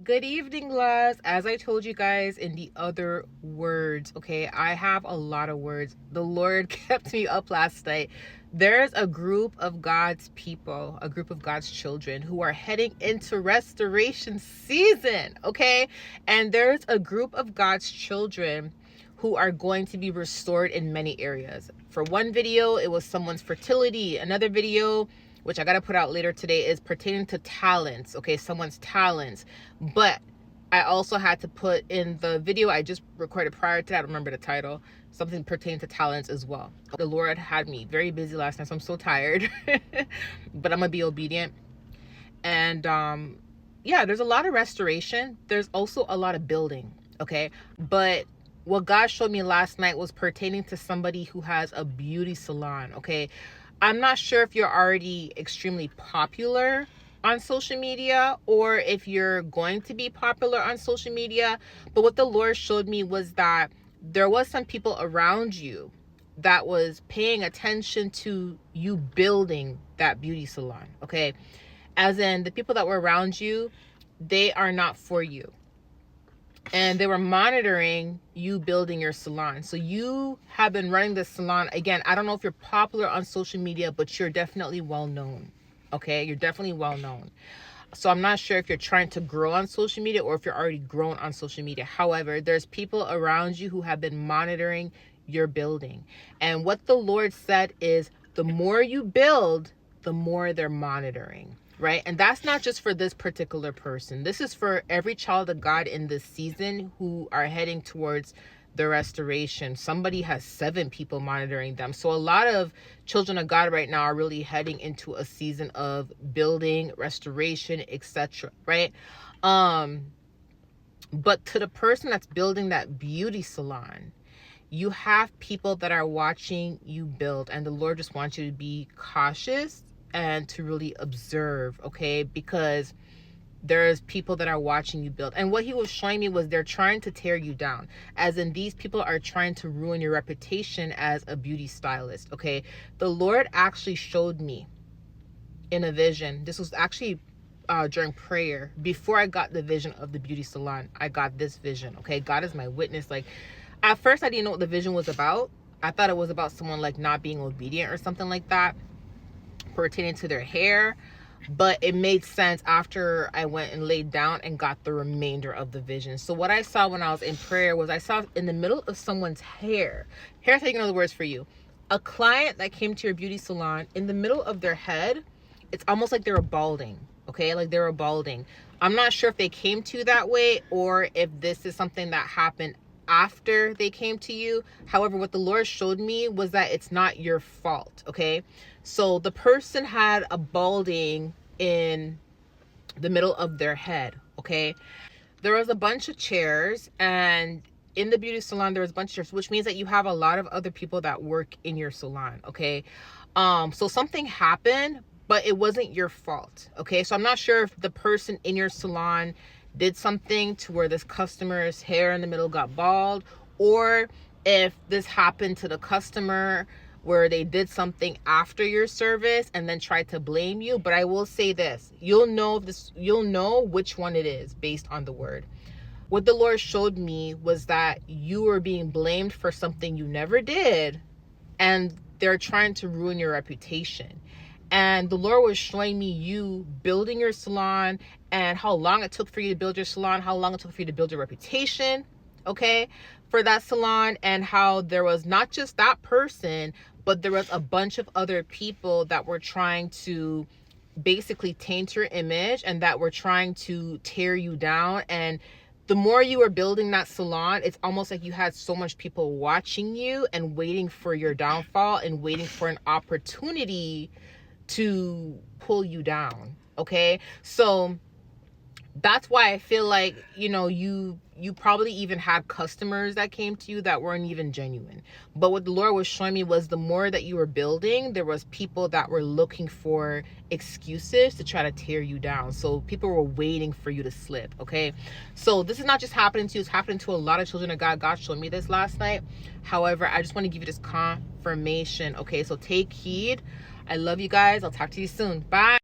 Good evening, loves. As I told you guys in the other words, okay, I have a lot of words. The Lord kept me up last night. There's a group of God's people, a group of God's children who are heading into restoration season, okay? And there's a group of God's children who are going to be restored in many areas. For one video, it was someone's fertility. Another video, which I got to put out later today, is pertaining to talents, okay, someone's talents. But I also had to put in the video I just recorded prior to that, I don't remember the title, something pertaining to talents as well. The Lord had me very busy last night, so I'm so tired, but I'm gonna be obedient. And yeah, there's a lot of restoration. There's also a lot of building, okay? But what God showed me last night was pertaining to somebody who has a beauty salon, okay? I'm not sure if you're already extremely popular on social media or if you're going to be popular on social media, but what the Lord showed me was that there was some people around you that was paying attention to you building that beauty salon, okay? As in, the people that were around you, they are not for you. And they were monitoring you building your salon. So you have been running the salon. Again, I don't know if you're popular on social media, but you're definitely well known. Okay, you're definitely well known. So I'm not sure if you're trying to grow on social media or if you're already grown on social media. However, there's people around you who have been monitoring your building. And what the Lord said is, the more you build, the more they're monitoring. Right? And that's not just for this particular person. This is for every child of God in this season who are heading towards the restoration. Somebody has 7 people monitoring them. So a lot of children of God right now are really heading into a season of building, restoration, etc. Right? But to the person that's building that beauty salon, you have people that are watching you build, and the Lord just wants you to be cautious and to really observe, okay? Because there's people that are watching you build. And what he was showing me was they're trying to tear you down. As in, these people are trying to ruin your reputation as a beauty stylist, okay? The Lord actually showed me in a vision. This was actually during prayer. Before I got the vision of the beauty salon, I got this vision, okay? God is my witness. Like, at first, I didn't know what the vision was about. I thought it was about someone like not being obedient or something like that, pertaining to their hair, but it made sense after I went and laid down and got the remainder of the vision. So what I saw when I was in prayer was I saw in the middle of someone's hair, here's taking other words for you, a client that came to your beauty salon, in the middle of their head, it's almost like they were balding, okay? Like they were balding. I'm not sure if they came to you that way or if this is something that happened after they came to you. However, what the Lord showed me was that it's not your fault, okay? So the person had a balding in the middle of their head, okay? There was a bunch of chairs, and in the beauty salon there was a bunch of chairs, which means that you have a lot of other people that work in your salon, okay? So something happened, but it wasn't your fault, okay? So I'm not sure if the person in your salon did something to where this customer's hair in the middle got bald, or if this happened to the customer where they did something after your service and then tried to blame you. But I will say this, you'll know which one it is based on the word. What the Lord showed me was that you were being blamed for something you never did, and they're trying to ruin your reputation. And the Lord was showing me you building your salon and how long it took for you to build your salon, how long it took for you to build your reputation, okay, for that salon, and how there was not just that person, but there was a bunch of other people that were trying to basically taint your image and that were trying to tear you down. And the more you were building that salon, it's almost like you had so much people watching you and waiting for your downfall and waiting for an opportunity to pull you down, okay? So that's why I feel like, you probably even had customers that came to you that weren't even genuine. But what the Lord was showing me was the more that you were building, there was people that were looking for excuses to try to tear you down. So people were waiting for you to slip, okay? So this is not just happening to you, it's happening to a lot of children of God. God showed me this last night. However, I just want to give you this confirmation, okay? So take heed. I love you guys. I'll talk to you soon. Bye.